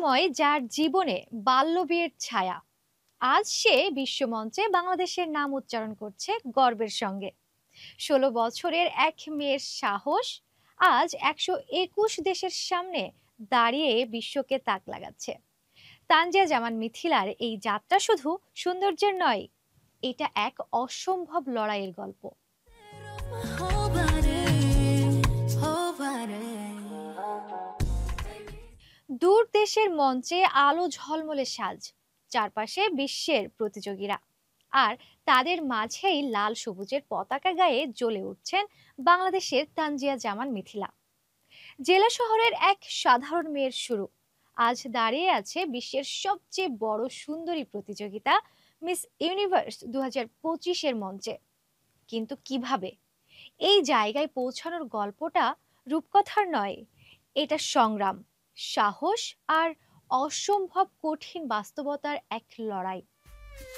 সময় যার জীবনে বাল্যবিয়ের ছায়া, আজ সে বিশ্বমঞ্চে বাংলাদেশের নাম উচ্চারণ করছে গর্বের সঙ্গে। ১৬ বছরের এক মেয়ের সাহস আজ ১২১ দেশের সামনে দাঁড়িয়ে বিশ্বকে তাক লাগাচ্ছে। তানজিয়া জামান মিথিলার এই যাত্রা শুধু সৌন্দর্যের নয়, এটা এক অসম্ভব লড়াইয়ের গল্প। দূর দেশের মঞ্চে আলো ঝলমলে সাজ, চারপাশে বিশ্বের প্রতিযোগীরা, আর তাদের মাঝেই লাল সবুজের পতাকা গায়ে জ্বলে উঠছেন বাংলাদেশের তানজিয়া জামান মিথিলা। জেলা শহরের এক সাধারণ মেয়ের শুরু, আজ দাঁড়িয়ে আছে বিশ্বের সবচেয়ে বড় সুন্দরী প্রতিযোগিতা মিস ইউনিভার্স ২০২৫-এর মঞ্চে। কিন্তু কিভাবে এই জায়গায় পৌঁছানোর গল্পটা রূপকথার নয়, এটা সংগ্রাম, সাহস আর অসম্ভব কঠিন বাস্তবতার এক লড়াই।